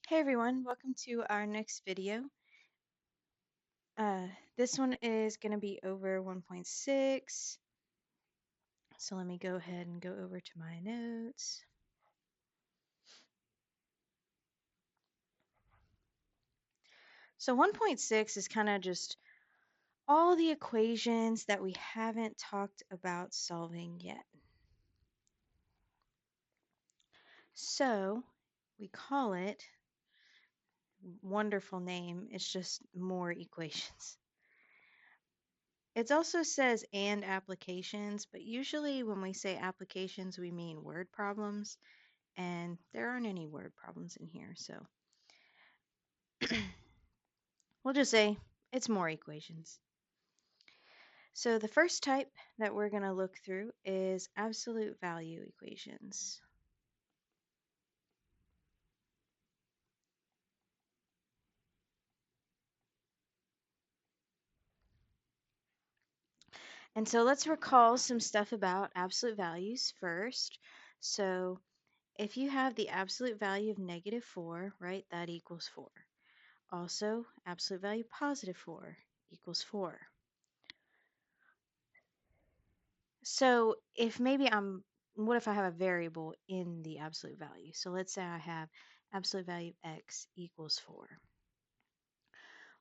Hey everyone, welcome to our next video. This one is going to be over 1.6. So let me go ahead and go over to my notes. So 1.6 is kind of just all the equations that we haven't talked about solving yet. So we call it, wonderful name, it's just more equations. It also says and applications, but usually when we say applications, we mean word problems. And there aren't any word problems in here, so we'll just say it's more equations. So the first type that we're going to look through is absolute value equations. And so let's recall some stuff about absolute values first. So if you have the absolute value of -4, right, that equals 4. Also, absolute value +4 equals 4. So if maybe what if I have a variable in the absolute value? So let's say I have absolute value x equals 4.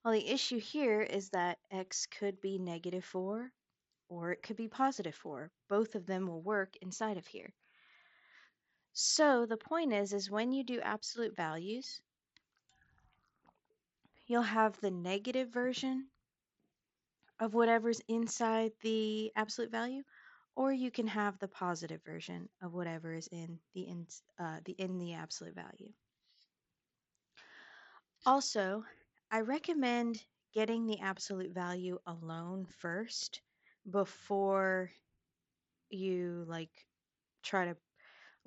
Well, the issue here is that x could be -4 or it could be +4. Both of them will work inside of here. So the point is when you do absolute values, you'll have the negative version of whatever's inside the absolute value, or you can have the positive version of whatever is in the absolute value. Also, I recommend getting the absolute value alone first before you try to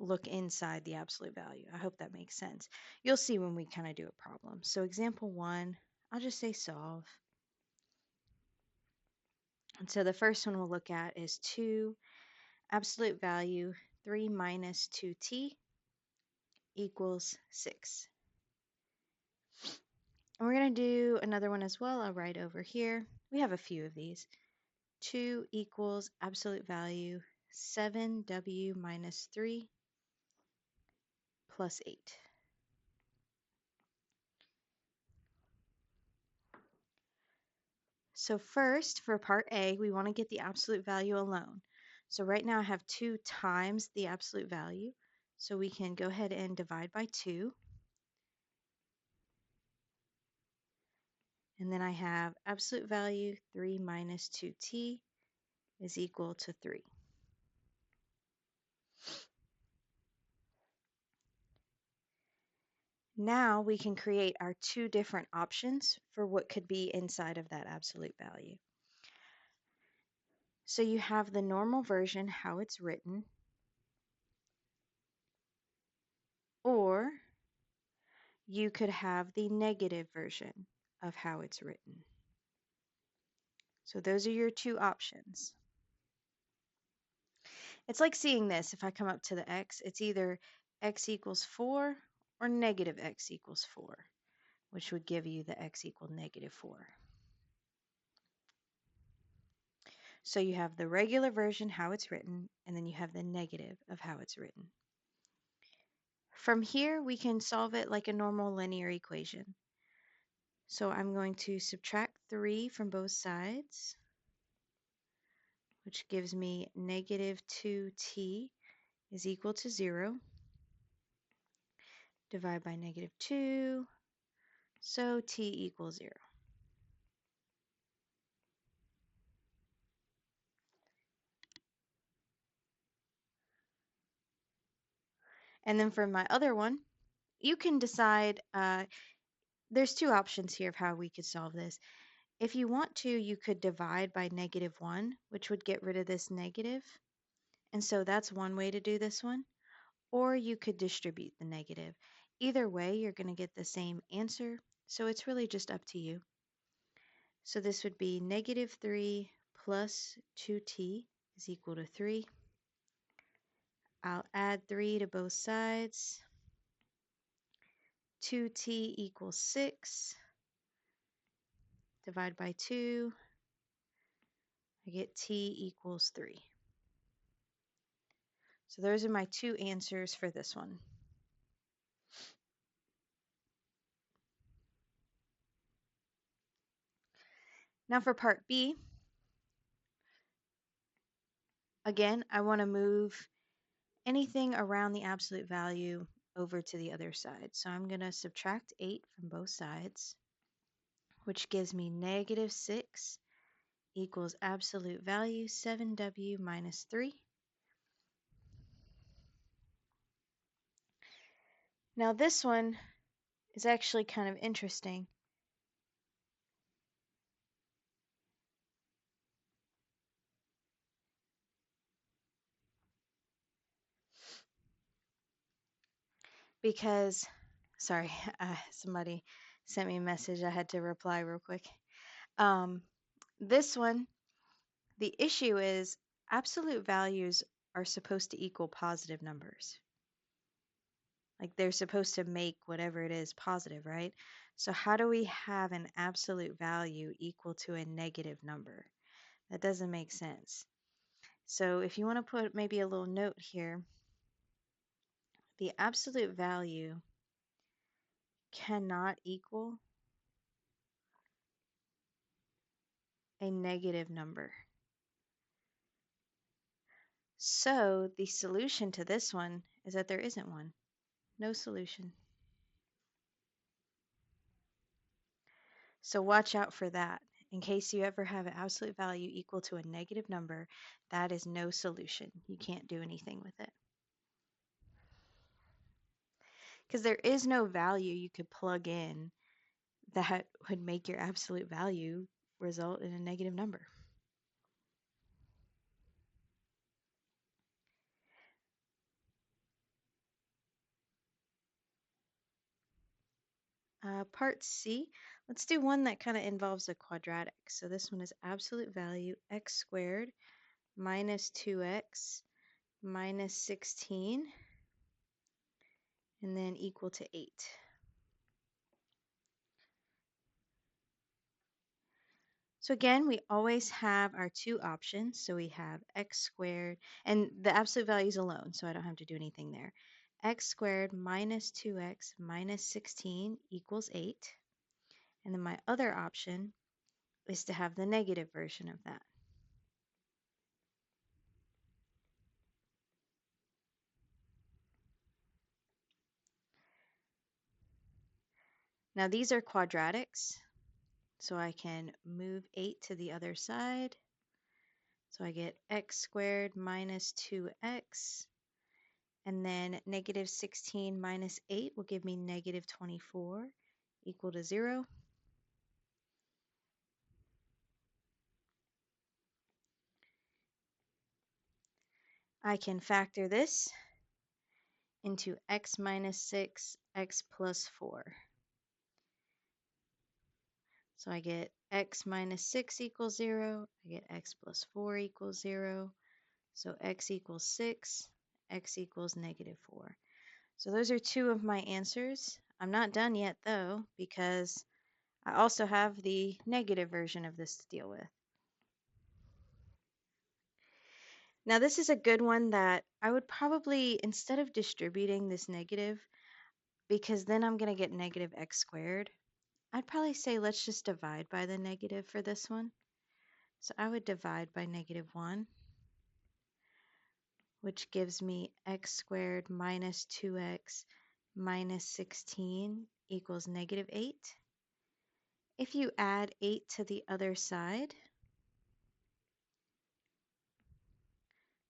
look inside the absolute value. I hope that makes sense. You'll see when we kind of do a problem. So example 1, I'll just say solve. And so the first one we'll look at is 2 absolute value 3 minus 2t equals 6. And we're going to do another one as well. I'll write over here. We have a few of these. 2 equals absolute value 7w minus 3 plus 8. So first, for part A, we want to get the absolute value alone. So right now I have 2 times the absolute value. So we can go ahead and divide by 2. And then I have absolute value 3 minus 2t is equal to 3. Now we can create our 2 different options for what could be inside of that absolute value. So you have the normal version, how it's written, or you could have the negative version of how it's written. So those are your 2 options. It's like seeing this. If I come up to the x, it's either x equals 4 or negative x equals 4, which would give you the x equal -4. So you have the regular version, how it's written, and then you have the negative of how it's written. From here, we can solve it like a normal linear equation. So I'm going to subtract 3 from both sides, which gives me -2t is equal to 0. Divide by -2, so t equals 0. And then for my other one, you can decide, there's 2 options here of how we could solve this. If you want to, you could divide by -1, which would get rid of this negative. And so that's one way to do this one. Or you could distribute the negative. Either way, you're going to get the same answer. So it's really just up to you. So this would be -3 plus 2t is equal to 3. I'll add 3 to both sides. 2t equals 6. Divide by 2. I get t equals 3. So those are my two answers for this one. Now for part B, again, I want to move anything around the absolute value over to the other side. So I'm going to subtract 8 from both sides, which gives me negative 6 equals absolute value 7w minus 3. Now this one is actually kind of interesting because, sorry, somebody sent me a message. I had to reply real quick. This one, the issue is absolute values are supposed to equal positive numbers. Like they're supposed to make whatever it is positive, right? So how do we have an absolute value equal to a negative number? That doesn't make sense. So if you want to put maybe a little note here, the absolute value cannot equal a negative number. So the solution to this one is that there isn't one. No solution. So watch out for that. In case you ever have an absolute value equal to a negative number, that is no solution. You can't do anything with it. Because there is no value you could plug in that would make your absolute value result in a negative number. Part C, let's do one that kind of involves a quadratic. So this one is absolute value x squared minus 2x minus 16 and then equal to 8. So again, we always have our two options. So we have x squared, and the absolute value is alone, so I don't have to do anything there. X squared minus 2x minus 16 equals 8. And then my other option is to have the negative version of that. Now these are quadratics, so I can move 8 to the other side. So I get x squared minus 2x, and then negative 16 minus 8 will give me negative 24 equal to 0. I can factor this into x minus 6, x plus 4. So I get x minus 6 equals 0, I get x plus 4 equals 0, so x equals 6, x equals negative 4. So those are two of my answers. I'm not done yet though, because I also have the negative version of this to deal with. Now this is a good one that I would probably, instead of distributing this negative, because then I'm going to get negative x squared, I'd probably say let's just divide by the negative for this one. So I would divide by negative 1, which gives me x squared minus 2x minus 16 equals negative 8. If you add 8 to the other side,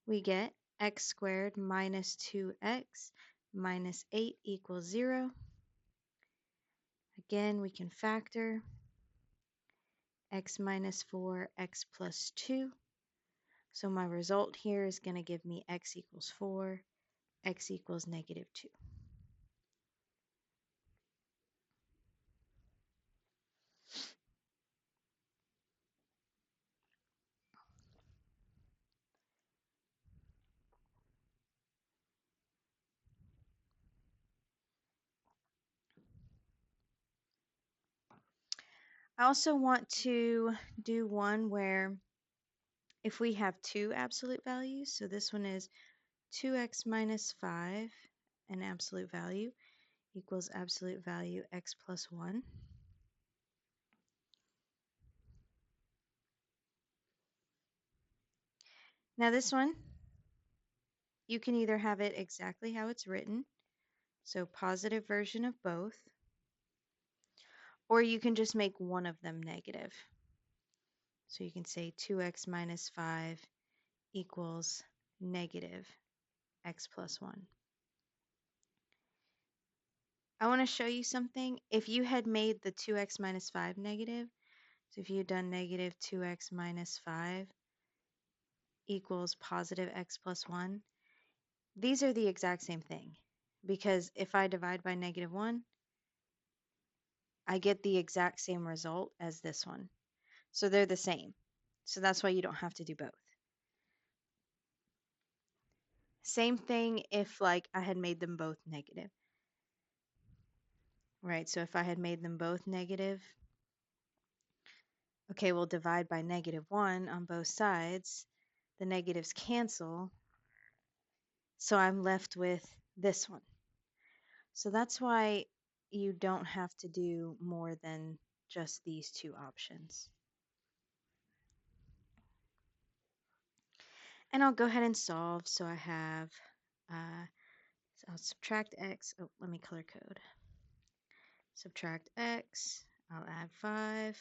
we get x squared minus 2x minus 8 equals 0. Again, we can factor x minus 4, x plus 2. So my result here is going to give me x equals 4, x equals negative 2. I also want to do one where if we have two absolute values, so this one is 2x minus 5, an absolute value, equals absolute value x plus 1. Now this one, you can either have it exactly how it's written, so positive version of both, or you can just make one of them negative. So you can say 2x minus 5 equals negative x plus 1. I want to show you something. If you had made the 2x minus 5 negative, so if you had done negative 2x minus 5 equals positive x plus 1, these are the exact same thing. Because if I divide by negative 1, I get the exact same result as this one. So they're the same. So that's why you don't have to do both. Same thing if like I had made them both negative. Right, so if I had made them both negative, okay, we'll divide by negative 1 on both sides. The negatives cancel, so I'm left with this one. So that's why you don't have to do more than just these two options. And I'll go ahead and solve. So I have, so I'll subtract x. Oh, let me color code. Subtract x. I'll add 5.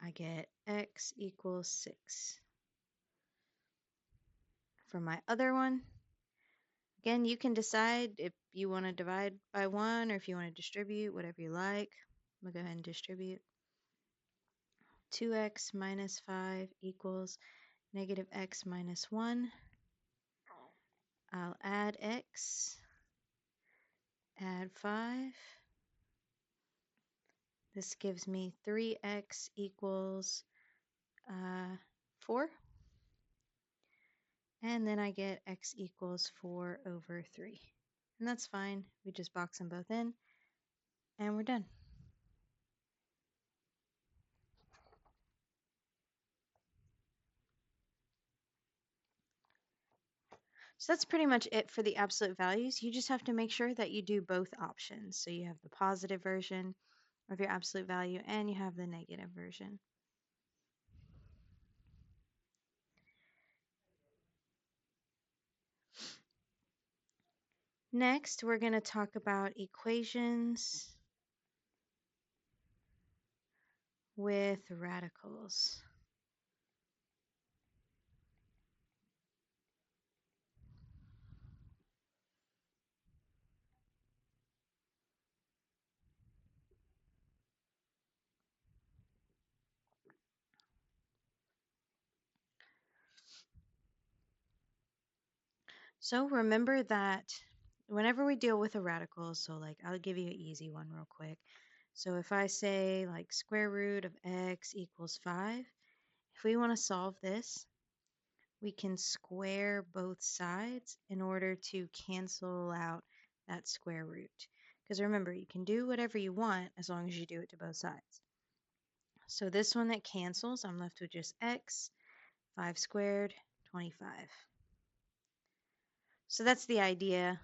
I get x equals 6. For my other one, again, you can decide if you want to divide by 1 or if you want to distribute, whatever you like. I'm going to go ahead and distribute. 2x minus 5 equals negative x minus 1. I'll add x, add 5. This gives me 3x equals 4. And then I get x equals 4 over 3. And that's fine. We just box them both in, and we're done. So that's pretty much it for the absolute values. You just have to make sure that you do both options. So you have the positive version of your absolute value and you have the negative version. Next, we're going to talk about equations with radicals. So remember that whenever we deal with a radical, so like I'll give you an easy one real quick. So if I say like square root of x equals 5, if we want to solve this, we can square both sides in order to cancel out that square root. Because remember, you can do whatever you want as long as you do it to both sides. So this one that cancels, I'm left with just x, 5 squared, 25. So that's the idea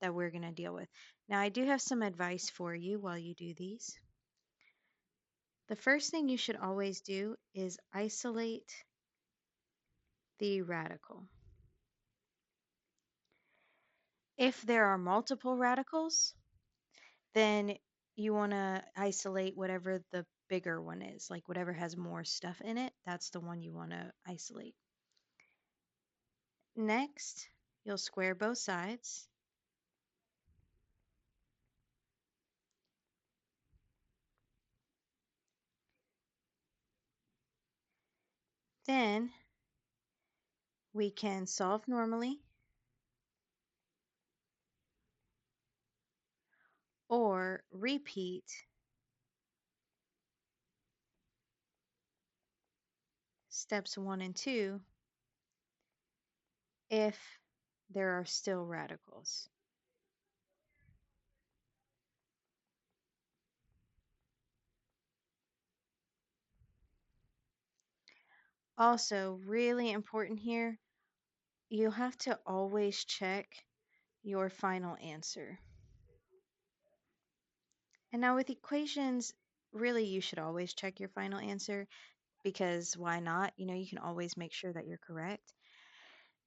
that we're going to deal with. Now, I do have some advice for you while you do these. The first thing you should always do is isolate the radical. If there are multiple radicals, then you want to isolate whatever the bigger one is, like whatever has more stuff in it, that's the one you want to isolate. Next, you'll square both sides. Then we can solve normally or repeat steps 1 and 2 if there are still radicals. Also, really important here, you have to always check your final answer. And now with equations, really you should always check your final answer because why not? You can always make sure that you're correct.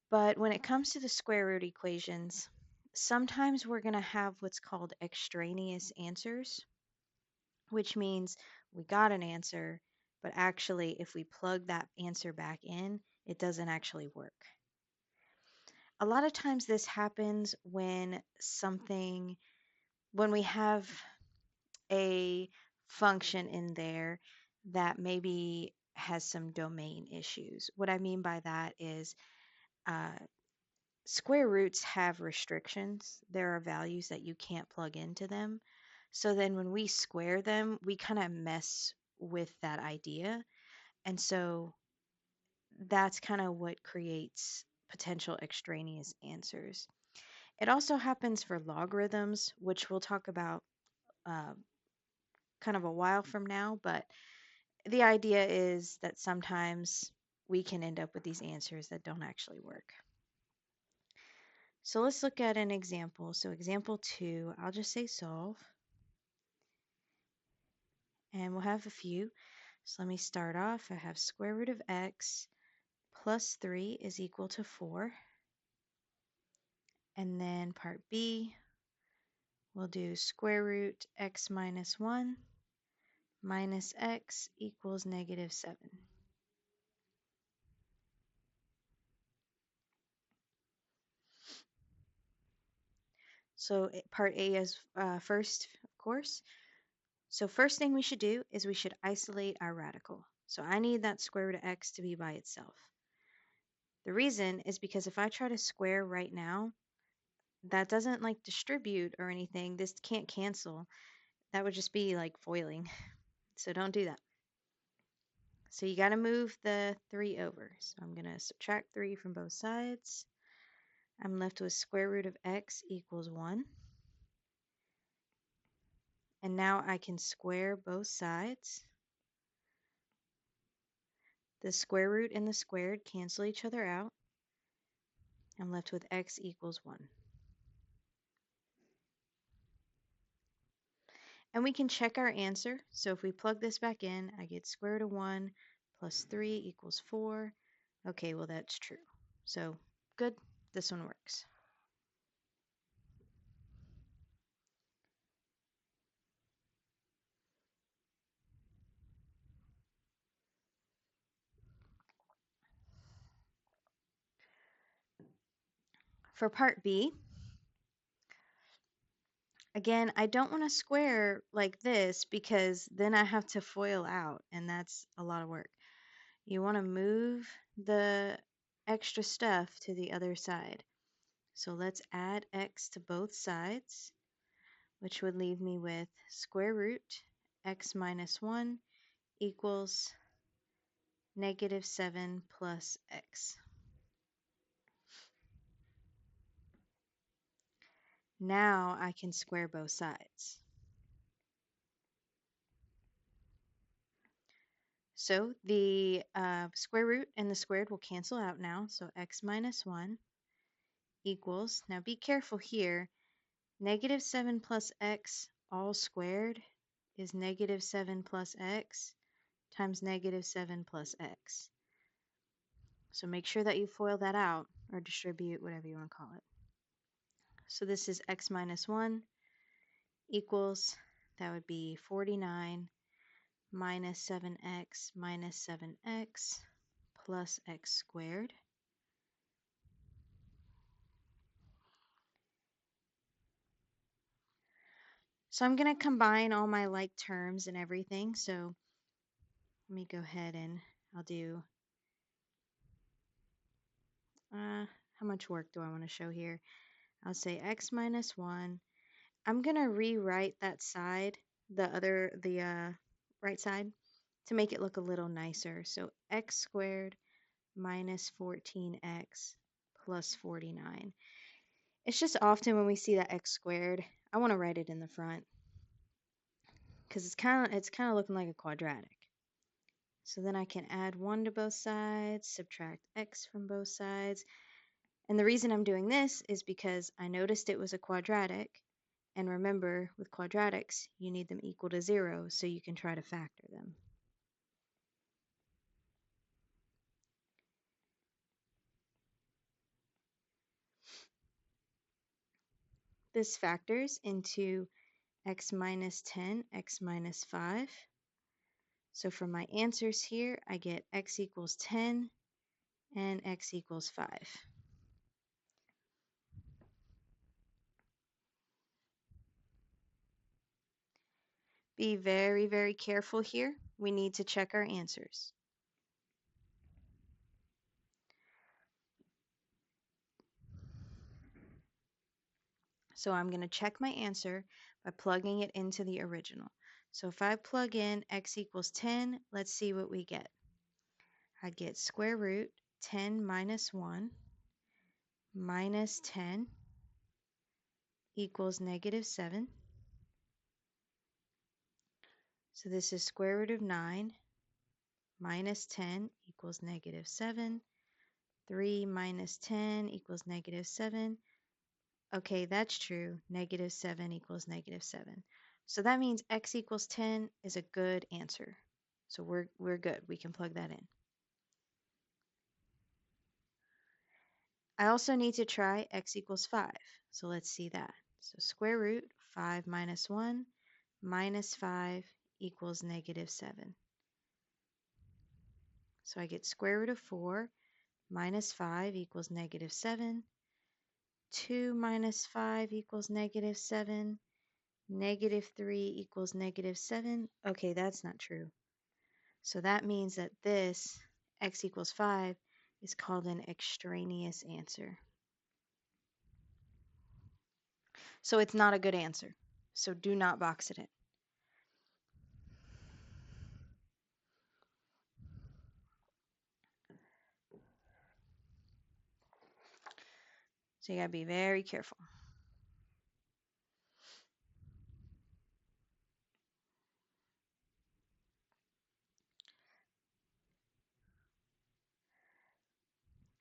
But when it comes to the square root equations, sometimes we're going to have what's called extraneous answers, which means we got an answer, but actually, if we plug that answer back in, it doesn't actually work. A lot of times, this happens when we have a function in there that maybe has some domain issues. What I mean by that is uh, square roots have restrictions. There are values that you can't plug into them. So then when we square them, we kind of mess with that idea. And so that's kind of what creates potential extraneous answers. It also happens for logarithms, which we'll talk about uh, kind of a while from now. But the idea is that sometimes we can end up with these answers that don't actually work. So let's look at an example. So example 2, I'll just say solve. And we'll have a few. So let me start off. I have square root of x plus 3 is equal to 4. And then part B, we'll do square root x minus 1 minus x equals negative 7. So part A is first, of course. So first thing we should do is we should isolate our radical. So I need that square root of x to be by itself. The reason is because if I try to square right now, that doesn't like distribute or anything. This can't cancel. That would just be like foiling. So don't do that. So you got to move the 3 over. So I'm going to subtract 3 from both sides. I'm left with square root of x equals 1. And now I can square both sides. The square root and the squared cancel each other out. I'm left with x equals 1. And we can check our answer. So if we plug this back in, I get square root of 1 plus 3 equals 4. Okay, well, that's true. So good, this one works. For part B, again, I don't want to square like this because then I have to FOIL out, and that's a lot of work. You want to move the extra stuff to the other side. So let's add x to both sides, which would leave me with square root x minus 1 equals negative 7 plus x. Now I can square both sides. So the square root and the squared will cancel out now. So x minus 1 equals, now be careful here, negative 7 plus x all squared is negative 7 plus x times negative 7 plus x. So make sure that you FOIL that out or distribute, whatever you want to call it. So this is x minus 1 equals, that would be 49 minus 7x minus 7x plus x squared. So I'm going to combine all my like terms and everything. So let me go ahead and I'll do, how much work do I want to show here? I'll say x minus 1. I'm going to rewrite that side, the right side, to make it look a little nicer. So x squared minus 14x plus 49. It's just often when we see that x squared, I want to write it in the front because it's kind of looking like a quadratic. So then I can add 1 to both sides, subtract x from both sides. And the reason I'm doing this is because I noticed it was a quadratic. And remember, with quadratics, you need them equal to 0 so you can try to factor them. This factors into x minus 10, x minus 5. So for my answers here, I get x equals 10 and x equals 5. Be very, very careful here. We need to check our answers. So I'm going to check my answer by plugging it into the original. So if I plug in x equals 10, let's see what we get. I get square root 10 minus 1 minus 10 equals negative 7. So this is square root of 9 minus 10 equals negative 7. 3 minus 10 equals negative 7. Okay, that's true. Negative 7 equals negative 7. So that means x equals 10 is a good answer. So we're good. We can plug that in. I also need to try x equals 5. So let's see that. So square root 5 minus 1 minus 5 equals negative 7. So I get square root of 4 minus 5 equals negative 7. 2 minus 5 equals negative 7. Negative 3 equals negative 7. Okay, that's not true. So that means that this x equals 5 is called an extraneous answer. So it's not a good answer. So do not box it in. So you gotta be very careful.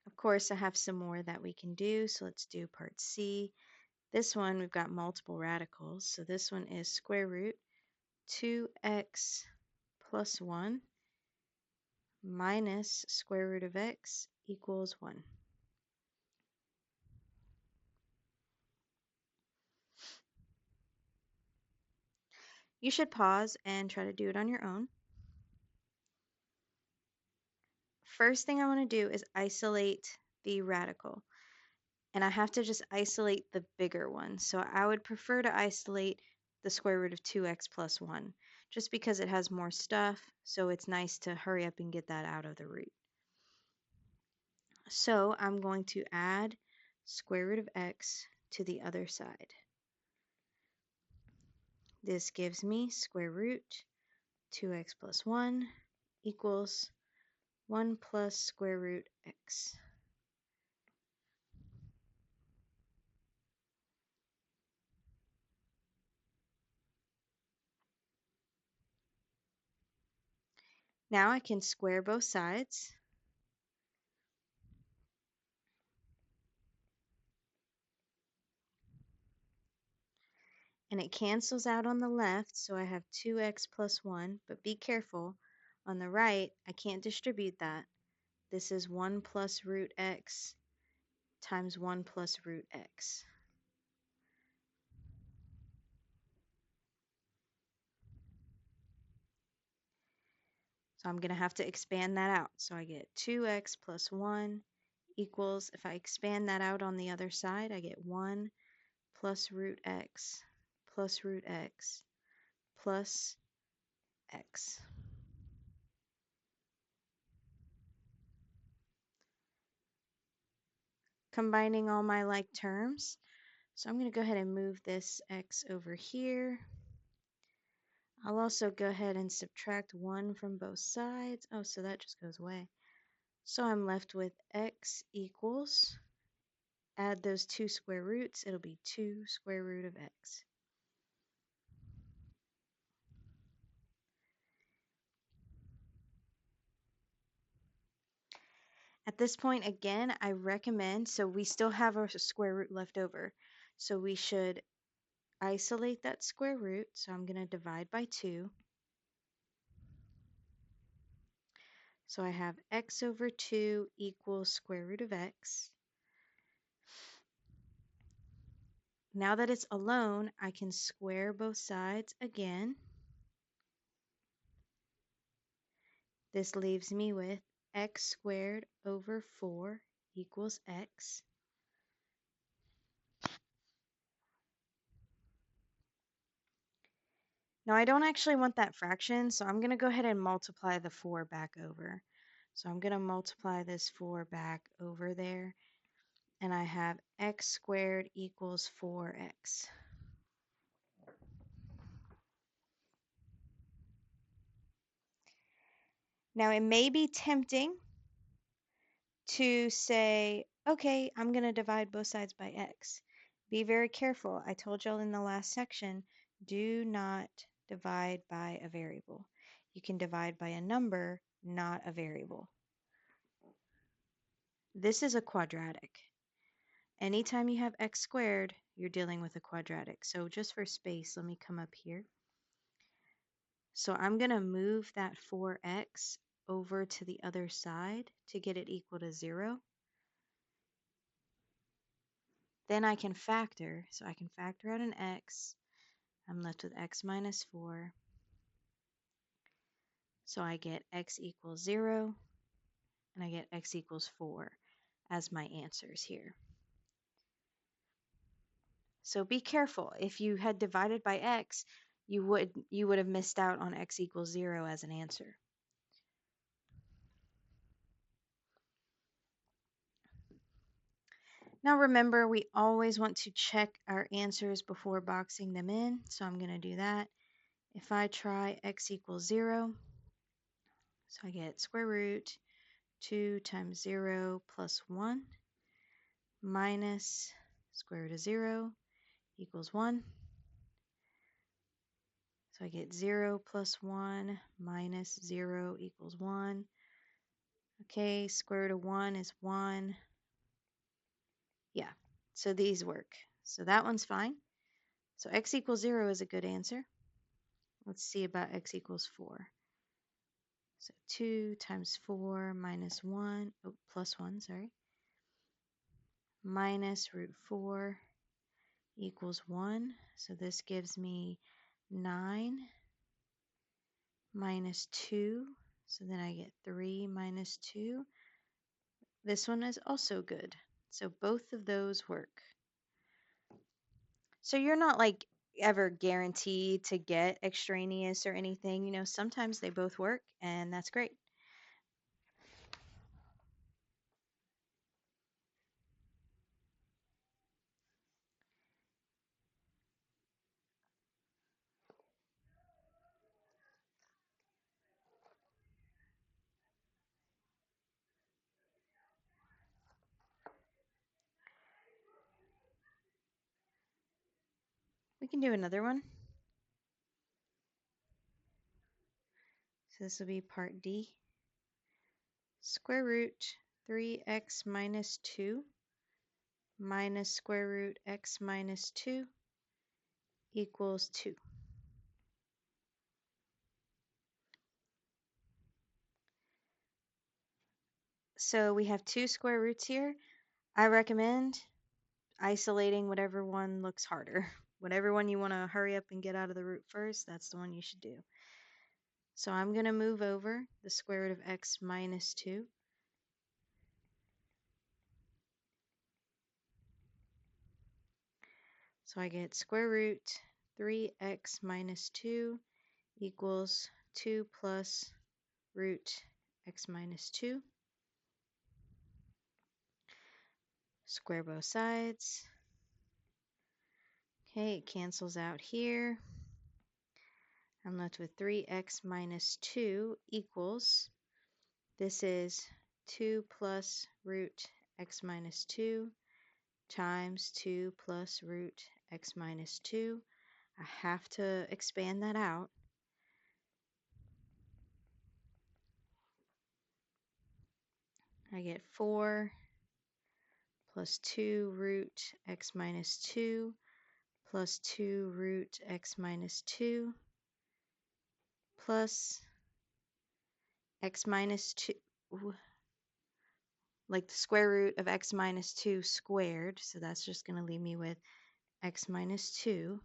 Of course, I have some more that we can do. So let's do part C. This one, we've got multiple radicals. So this one is square root 2x plus 1 minus square root of x equals 1. You should pause and try to do it on your own. First thing I want to do is isolate the radical. And I have to just isolate the bigger one. So I would prefer to isolate the square root of 2x plus 1, just because it has more stuff, so it's nice to hurry up and get that out of the root. So I'm going to add square root of x to the other side. This gives me square root 2x plus 1 equals 1 plus square root x. Now I can square both sides. And it cancels out on the left, so I have 2x plus 1, but be careful. On the right, I can't distribute that. This is 1 plus root x times 1 plus root x. So I'm going to have to expand that out. So I get 2x plus 1 equals, if I expand that out on the other side, I get 1 plus root x plus root x plus x. Combining all my like terms. So I'm going to go ahead and move this x over here. I'll also go ahead and subtract 1 from both sides. Oh, so that just goes away. So I'm left with x equals, add those two square roots, it'll be 2 square root of x. At this point, again, I recommend, so we still have our square root left over. So we should isolate that square root. So I'm going to divide by 2. So I have x over 2 equals square root of x. Now that it's alone, I can square both sides again. This leaves me with x squared over 4 equals x. Now I don't actually want that fraction, so I'm going to go ahead and multiply the 4 back over. So I'm going to multiply this 4 back over there, and I have x squared equals 4x. Now it may be tempting to say, okay, I'm going to divide both sides by x. Be very careful. I told y'all in the last section, do not divide by a variable. You can divide by a number, not a variable. This is a quadratic. Anytime you have x squared, you're dealing with a quadratic. So just for space, let me come up here. So I'm going to move that 4x over to the other side to get it equal to 0. Then I can factor. So I can factor out an x. I'm left with x minus 4. So I get x equals 0, and I get x equals 4 as my answers here. So be careful. If you had divided by x, you would have missed out on x equals 0 as an answer. Now remember, we always want to check our answers before boxing them in, so I'm going to do that. If I try x equals 0, so I get square root 2 times 0 plus 1 minus square root of 0 equals 1. So I get 0 plus 1 minus 0 equals 1. Okay, square root of 1 is 1. Yeah, so these work. So that one's fine. So x equals 0 is a good answer. Let's see about x equals 4. So 2 times 4 minus 1, oh, plus 1, sorry, minus root 4 equals 1. So this gives me 9 minus 2. So then I get 3 minus 2. This one is also good. So both of those work. So you're not like ever guaranteed to get extraneous or anything. You know, sometimes they both work, and that's great. We can do another one. So this will be part D. Square root 3x minus 2 minus square root x minus 2 equals 2. So we have two square roots here. I recommend isolating whatever one looks harder. Whatever one you want to hurry up and get out of the root first, that's the one you should do. So I'm going to move over the square root of x minus 2. So I get square root 3x minus 2 equals 2 plus root x minus 2. Square both sides. Okay, it cancels out here. I'm left with 3x minus 2 equals, this is 2 plus root x minus 2 times 2 plus root x minus 2. I have to expand that out. I get 4 plus 2 root x minus 2 plus 2 root x minus 2 plus x minus 2, like the square root of x minus 2 squared. So that's just going to leave me with x minus 2.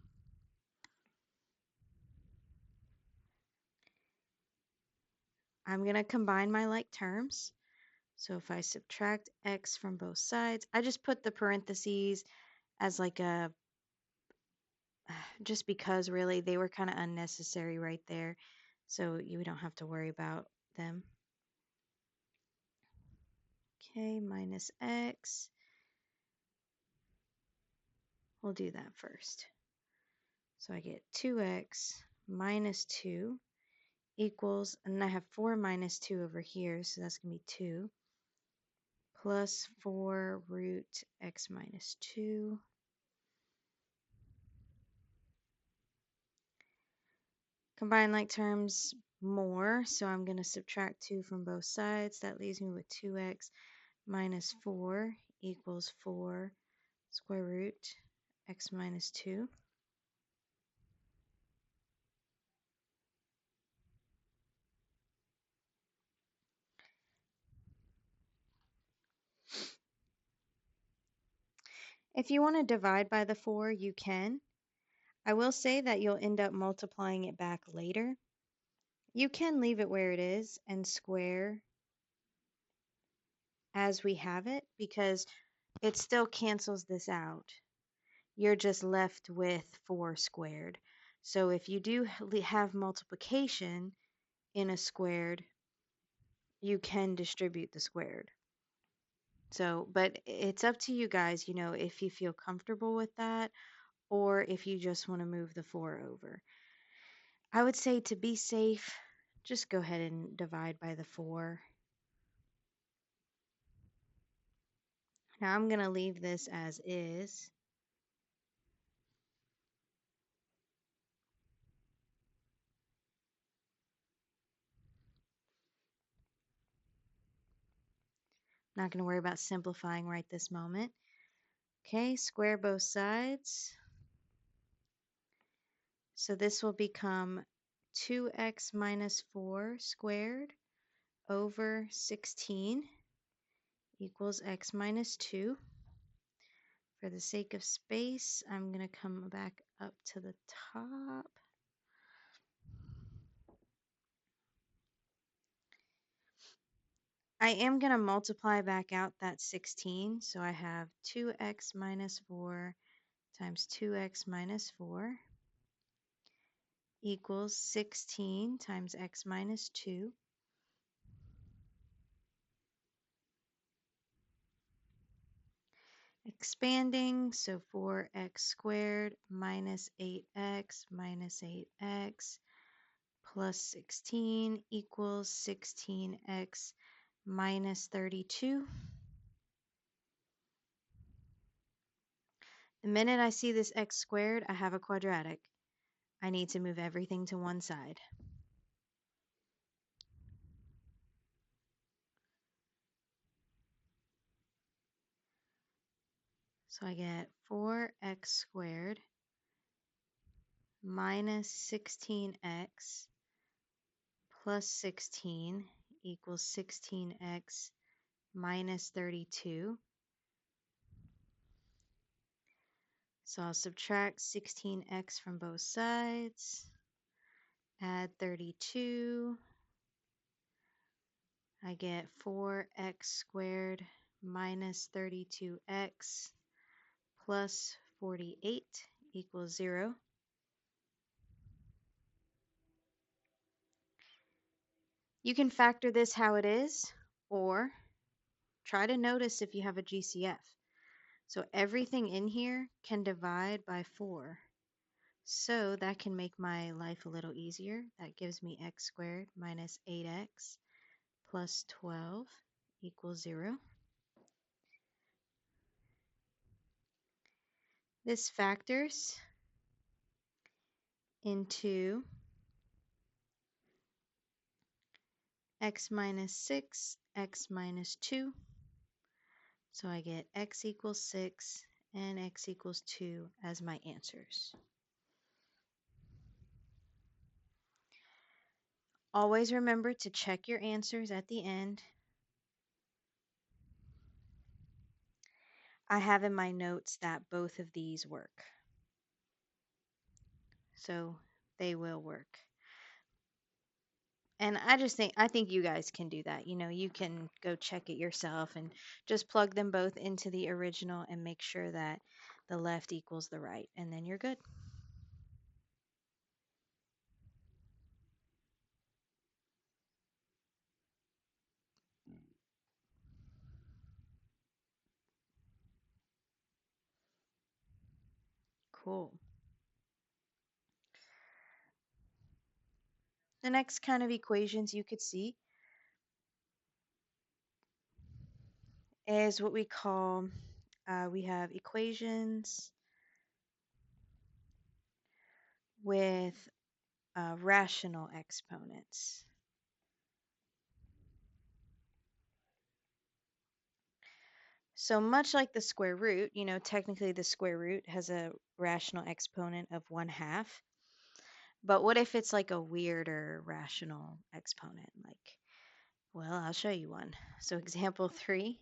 I'm going to combine my like terms. So if I subtract x from both sides, I just put the parentheses as like a, just because really they were kind of unnecessary right there. So you don't have to worry about them. Okay, minus x. We'll do that first. So I get 2x minus 2 equals, and I have 4 minus 2 over here, so that's going to be 2, plus 4 root x minus 2. Combine like terms more, so I'm going to subtract 2 from both sides. That leaves me with 2x minus 4 equals 4 square root x minus 2. If you want to divide by the 4, you can. I will say that you'll end up multiplying it back later. You can leave it where it is and square as we have it because it still cancels this out. You're just left with 4 squared. So if you do have multiplication in a squared, you can distribute the squared. So, but it's up to you guys, if you feel comfortable with that or if you just want to move the 4 over. I would say to be safe, just go ahead and divide by the 4. Now I'm going to leave this as is. Not going to worry about simplifying right this moment. Okay, square both sides. So this will become 2x minus 4 squared over 16 equals x minus 2. For the sake of space, I'm going to come back up to the top. I am going to multiply back out that 16. So I have 2x minus 4 times 2x minus 4 equals 16 times x minus 2. Expanding, so 4x squared minus 8x minus 8x plus 16 equals 16x minus 32. The minute I see this x squared, I have a quadratic. I need to move everything to one side. So I get 4x squared minus 16x plus 16 equals 16x minus 32. So I'll subtract 16x from both sides, add 32. I get 4x squared minus 32x plus 48 equals 0. You can factor this how it is, or try to notice if you have a GCF. So everything in here can divide by 4. So that can make my life a little easier. That gives me x squared minus 8x plus 12 equals 0. This factors into x minus 6, x minus 2. So I get x equals 6 and x equals 2 as my answers. Always remember to check your answers at the end. I have in my notes that both of these work. So they will work. And I think you guys can do that. You can go check it yourself and just plug them both into the original and make sure that the left equals the right, and then you're good. Cool. The next kind of equations you could see is what we call, we have equations with rational exponents. So much like the square root, technically the square root has a rational exponent of 1/2. But what if it's like a weirder rational exponent? Like, well, I'll show you one. So example 3,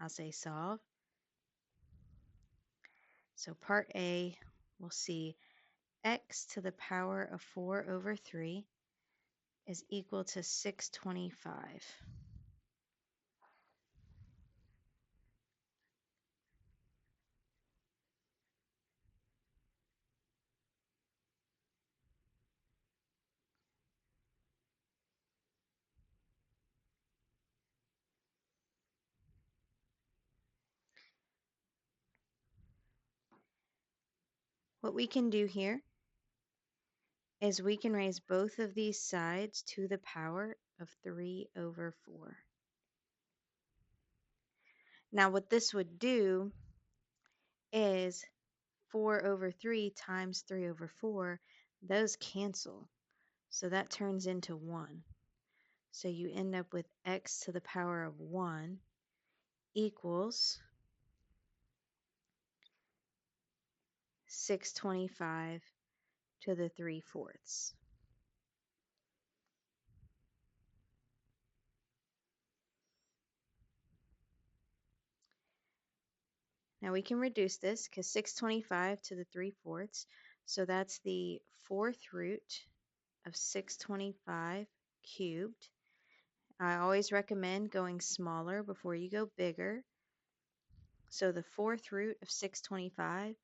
I'll say solve. So part A, we'll see x to the power of 4 over 3 is equal to 625. What we can do here is we can raise both of these sides to the power of 3 over 4. Now what this would do is 4 over 3 times 3 over 4, those cancel. So that turns into 1. So you end up with x to the power of 1 equals 625 to the 3/4. Now we can reduce this because 625 to the 3/4, so that's the 4th root of 625 cubed. I always recommend going smaller before you go bigger. So the 4th root of 625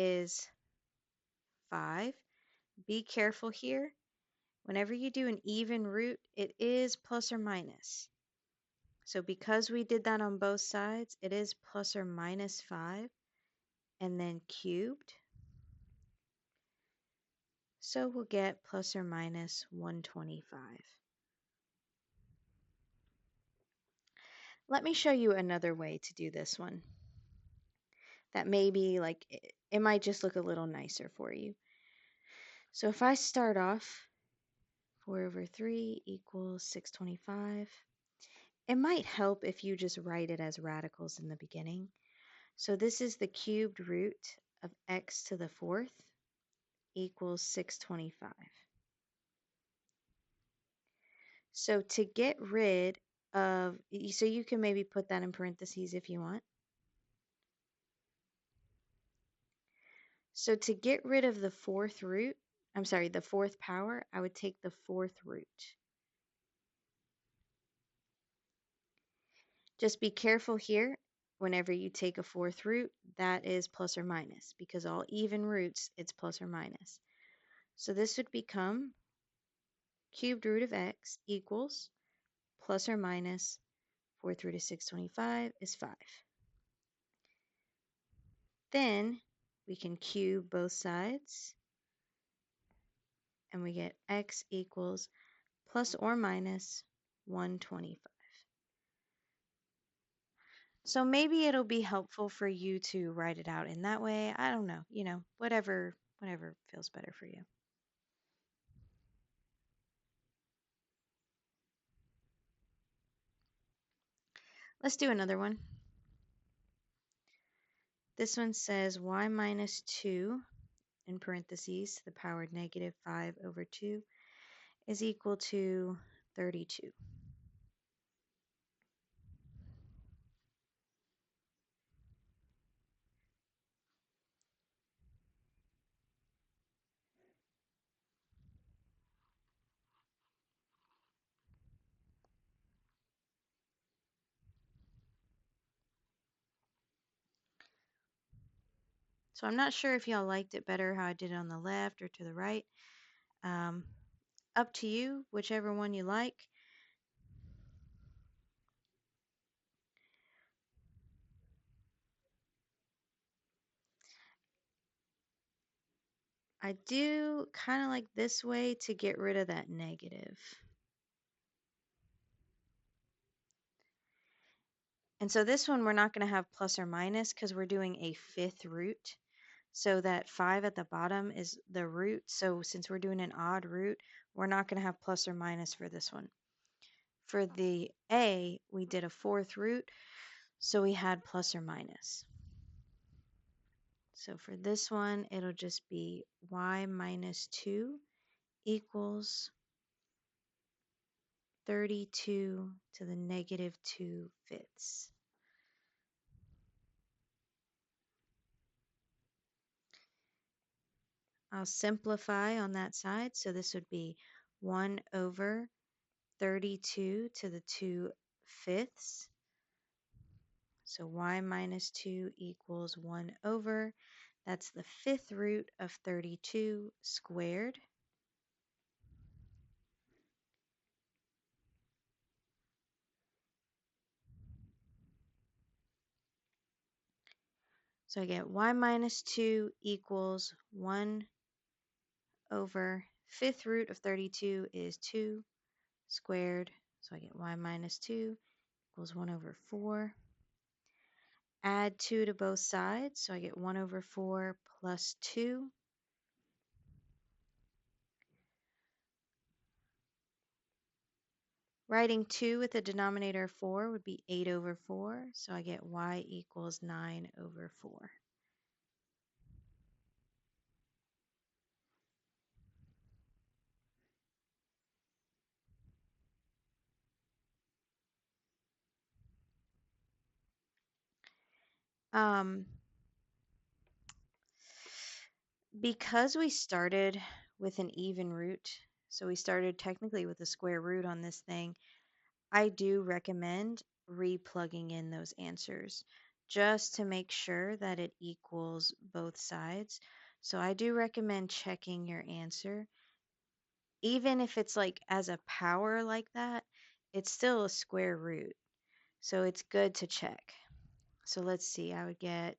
is 5. Be careful here. Whenever you do an even root, it is plus or minus. So because we did that on both sides, it is plus or minus 5 and then cubed. So we'll get plus or minus 125. Let me show you another way to do this one. That maybe like it might just look a little nicer for you. So if I start off 4 over 3 equals 625, it might help if you just write it as radicals in the beginning. So this is the cubed root of x to the 4th equals 625. So to get rid of, so you can maybe put that in parentheses if you want. So to get rid of the 4th root, I'm sorry, the 4th power, I would take the 4th root. Just be careful here. Whenever you take a 4th root, that is plus or minus, because all even roots, it's plus or minus. So this would become cubed root of x equals plus or minus 4th root of 625 is 5. Then we can cube both sides, and we get x equals plus or minus 125. So maybe it'll be helpful for you to write it out in that way. I don't know, whatever feels better for you. Let's do another one. This one says y minus 2 in parentheses to the power negative 5 over 2 is equal to 32. So I'm not sure if y'all liked it better how I did it on the left or to the right. Um, Up to you, whichever one you like. I do kind of like this way to get rid of that negative. And so this one we're not going to have plus or minus because we're doing a fifth root. So that 5 at the bottom is the root. So since we're doing an odd root, we're not going to have plus or minus for this one. For the A, we did a fourth root, so we had plus or minus. So for this one, it'll just be y minus 2 equals 32 to the negative 2 fifths. I'll simplify on that side. So this would be 1 over 32 to the 2 fifths. So y minus 2 equals 1 over. That's the fifth root of 32 squared. So I get y minus 2 equals 1 over fifth root of 32 is 2 squared. So I get y minus 2 equals 1 over 4. Add 2 to both sides, so I get 1 over 4 plus 2. Writing 2 with a denominator of 4 would be 8 over 4, so I get y equals 9 over 4. Um, because we started with an even root, so we started technically with a square root on this thing, I do recommend re-plugging in those answers just to make sure that it equals both sides. So I do recommend checking your answer. Even if it's like as a power like that, it's still a square root. So it's good to check. So let's see, I would get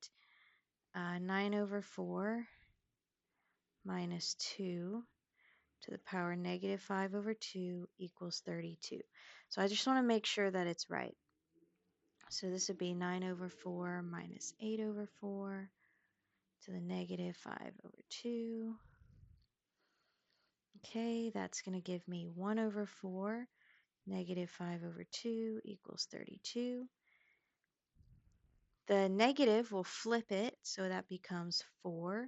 9 over 4 minus 2 to the power negative 5 over 2 equals 32. So I just want to make sure that it's right. So this would be 9 over 4 minus 8 over 4 to the negative 5 over 2. Okay, that's going to give me 1 over 4 negative 5 over 2 equals 32. The negative will flip it, so that becomes 4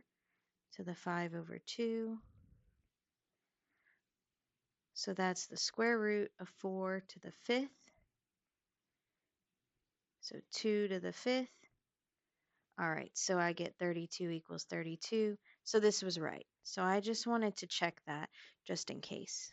to the 5 over 2. So that's the square root of 4 to the 5th. So 2 to the 5th. All right, so I get 32 equals 32. So this was right. So I just wanted to check that just in case.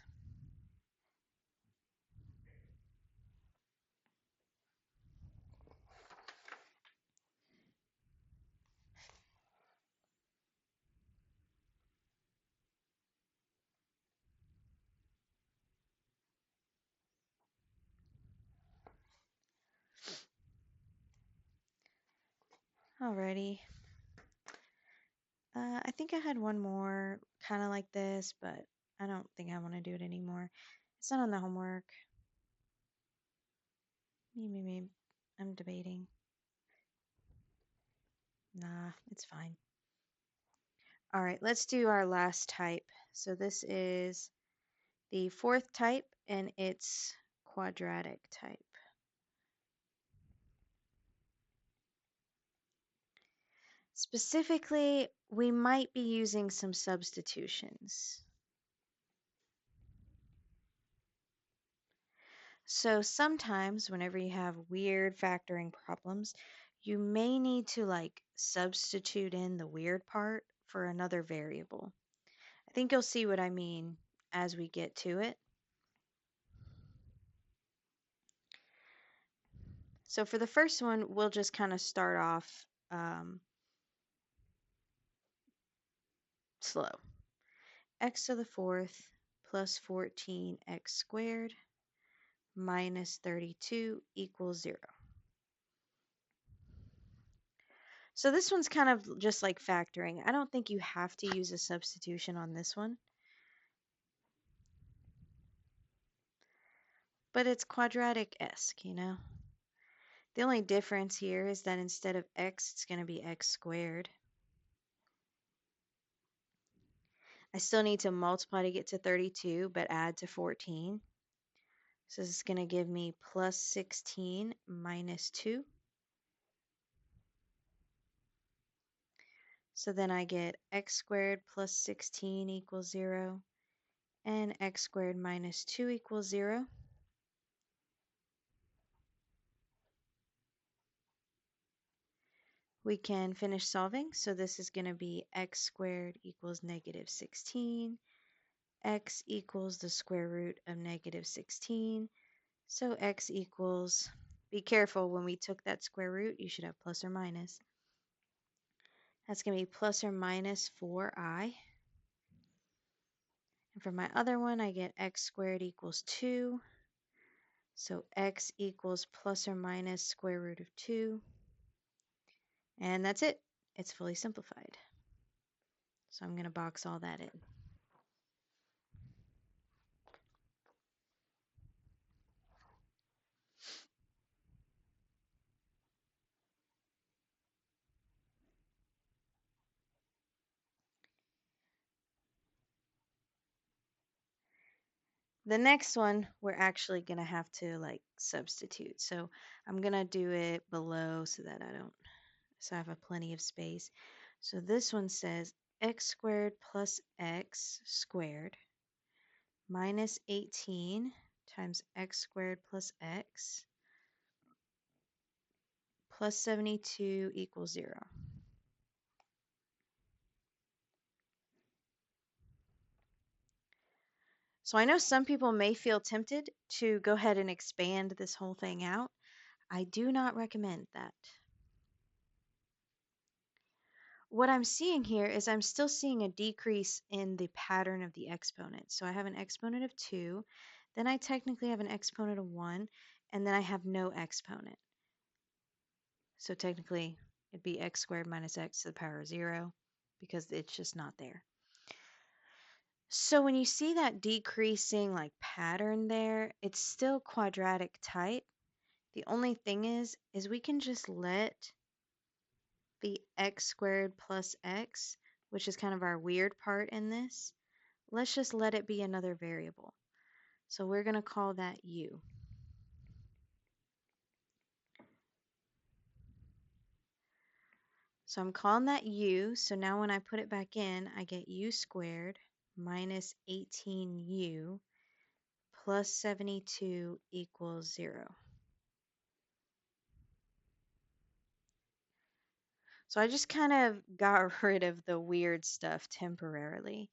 Alrighty. I think I had one more kind of like this, but I don't think I want to do it anymore. It's not on the homework. Maybe. I'm debating. Nah, it's fine. All right, let's do our last type. So this is the fourth type, and it's quadratic type. Specifically, we might be using some substitutions. So sometimes whenever you have weird factoring problems, you may need to like substitute in the weird part for another variable. I think you'll see what I mean as we get to it. So for the first one, we'll just kind of start off slow. X to the fourth plus 14x squared minus 32 equals 0. So this one's kind of just like factoring. I don't think you have to use a substitution on this one, but it's quadratic-esque, you know? The only difference here is that instead of x, it's going to be x squared. I still need to multiply to get to 32, but add to 14. So this is going to give me plus 16 minus 2. So then I get x squared plus 16 equals 0, and x squared minus 2 equals 0. We can finish solving. So this is going to be x squared equals negative 16. X equals the square root of negative 16. So x equals, be careful when we took that square root, you should have plus or minus. That's going to be plus or minus 4i. And for my other one, I get x squared equals 2. So x equals plus or minus square root of 2. And that's it. It's fully simplified. So I'm going to box all that in. The next one, we're actually going to have to like substitute. So I'm going to do it below so that so I have plenty of space. So this one says x squared plus x squared minus 18 times x squared plus x plus 72 equals 0. So I know some people may feel tempted to go ahead and expand this whole thing out. I do not recommend that. What I'm seeing here is I'm still seeing a decrease in the pattern of the exponent. So I have an exponent of 2, then I technically have an exponent of 1, and then I have no exponent. So technically it'd be x squared minus x to the power of 0 because it's just not there. So when you see that decreasing like pattern there, it's still quadratic type. The only thing is we can just let the x squared plus x, which is kind of our weird part in this, let's just let it be another variable. So we're going to call that u. So I'm calling that u. So now when I put it back in, I get u squared minus 18u plus 72 equals 0. So I just kind of got rid of the weird stuff temporarily.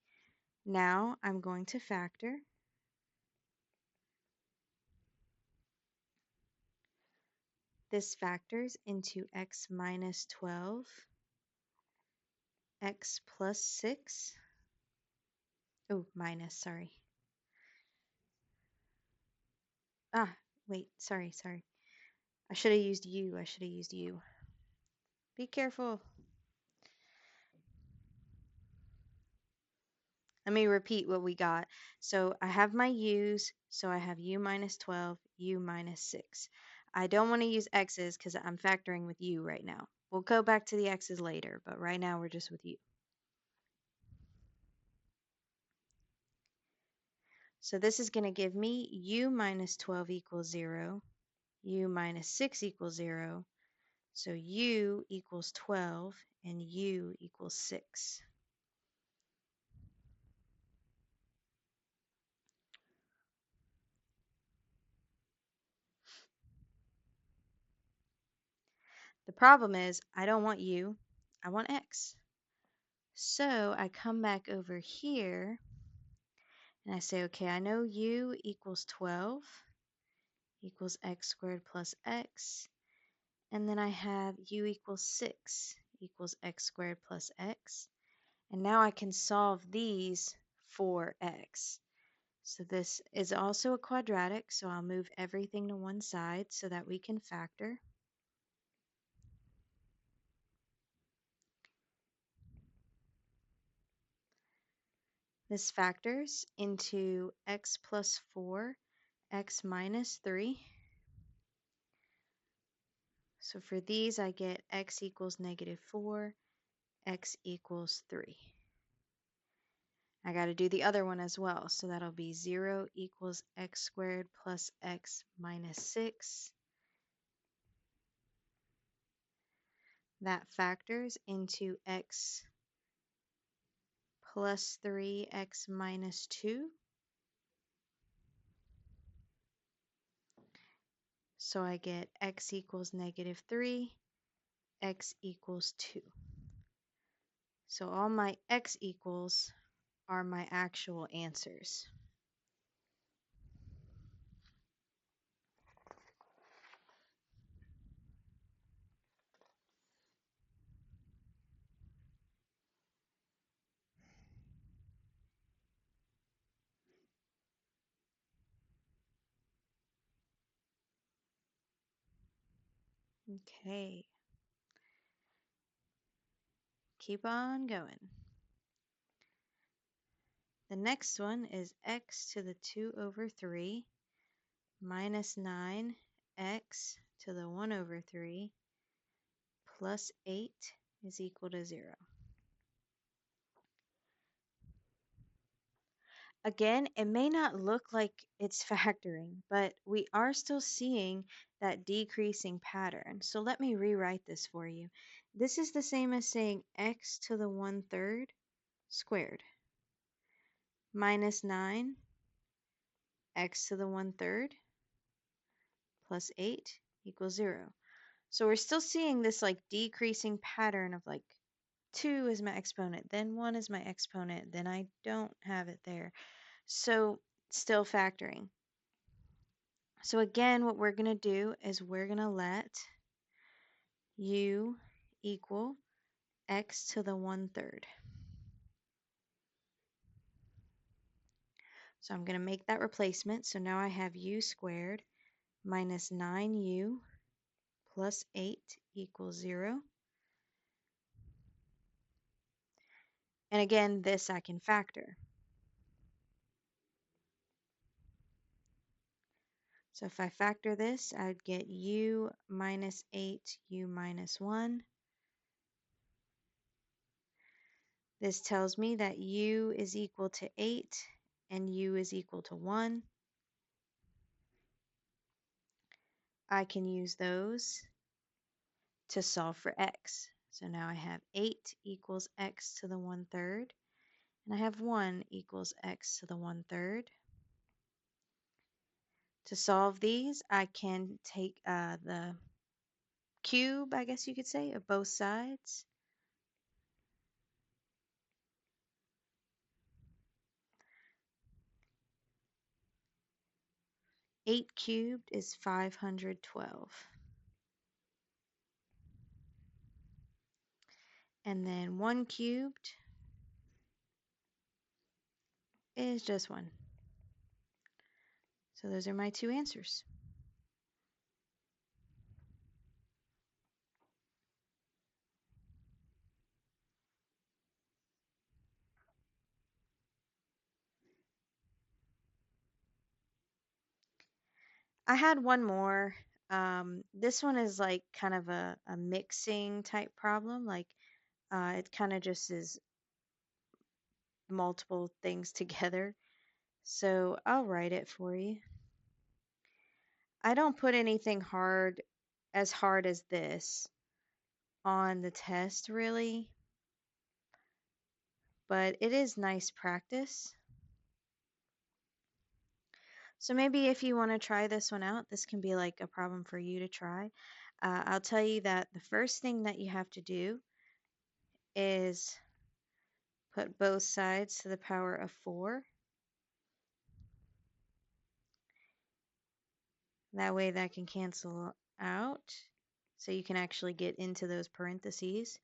Now I'm going to factor. This factors into x minus 12, x plus 6. Oh, minus, sorry. Ah, wait, sorry. I should have used u. Be careful. Let me repeat what we got. So I have my u's, so I have u minus 12, u minus 6. I don't want to use x's because I'm factoring with u right now. We'll go back to the x's later, but right now we're just with u. So this is going to give me u minus 12 equals 0, u minus 6 equals 0. So u equals 12 and u equals 6. The problem is I don't want u, I want x. So I come back over here and I say, okay, I know u equals 12 equals x squared plus x. And then I have u equals 6 equals x squared plus x. And now I can solve these for x. So this is also a quadratic, so I'll move everything to one side so that we can factor. This factors into x plus 4, x minus 3. So for these, I get x equals negative 4, x equals 3. I got to do the other one as well. So that'll be 0 equals x squared plus x minus 6. That factors into x plus 3, x minus 2. So I get x equals negative 3, x equals 2. So all my x equals are my actual answers. Okay, keep on going. The next one is x to the 2 over 3 minus 9 x to the 1 over 3 plus 8 is equal to 0. Again, it may not look like it's factoring, but we are still seeing that decreasing pattern. So let me rewrite this for you. This is the same as saying x to the 1/3 squared minus 9 x to the 1/3 plus 8 equals 0. So we're still seeing this like decreasing pattern of like 2 is my exponent, then 1 is my exponent, then I don't have it there. So still factoring. So again, what we're going to do is we're going to let u equal x to the 1/3. So I'm going to make that replacement. So now I have u squared minus 9u plus 8 equals 0. And again, this I can factor. So if I factor this, I'd get u minus 8, u minus 1. This tells me that u is equal to 8 and u is equal to 1. I can use those to solve for x. So now I have 8 equals x to the 1/3, and I have 1 equals x to the 1/3. To solve these, I can take the cube, I guess you could say, of both sides. 8 cubed is 512. And then 1 cubed is just 1. So those are my two answers. I had one more. This one is like kind of a mixing type problem. Like it kind of just is multiple things together. So I'll write it for you. I don't put anything hard as this. on the test really, but it is nice practice. So maybe if you want to try this one out, this can be like a problem for you to try. I'll tell you that the first thing that you have to do is put both sides to the power of 4. That way that can cancel out. So you can actually get into those parentheses.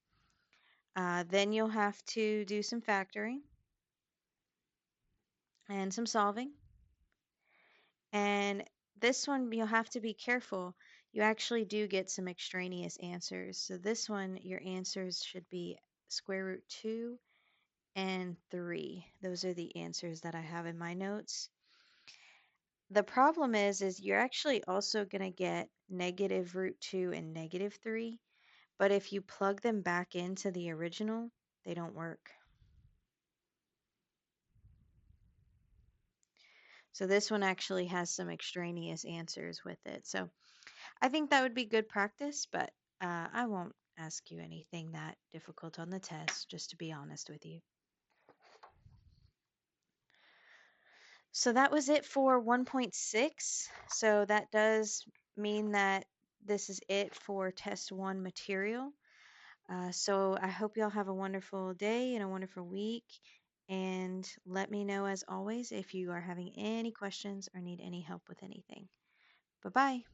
Then you'll have to do some factoring and some solving. And this one, you'll have to be careful. You actually do get some extraneous answers. So this one, your answers should be square root 2 and 3. Those are the answers that I have in my notes. The problem is you're actually also going to get negative root 2 and negative 3. But if you plug them back into the original, they don't work. So this one actually has some extraneous answers with it. So I think that would be good practice, but I won't ask you anything that difficult on the test, just to be honest with you. So that was it for 1.6. So that does mean that this is it for test 1 material. So I hope y'all have a wonderful day and a wonderful week. And let me know, as always, if you are having any questions or need any help with anything. Bye bye.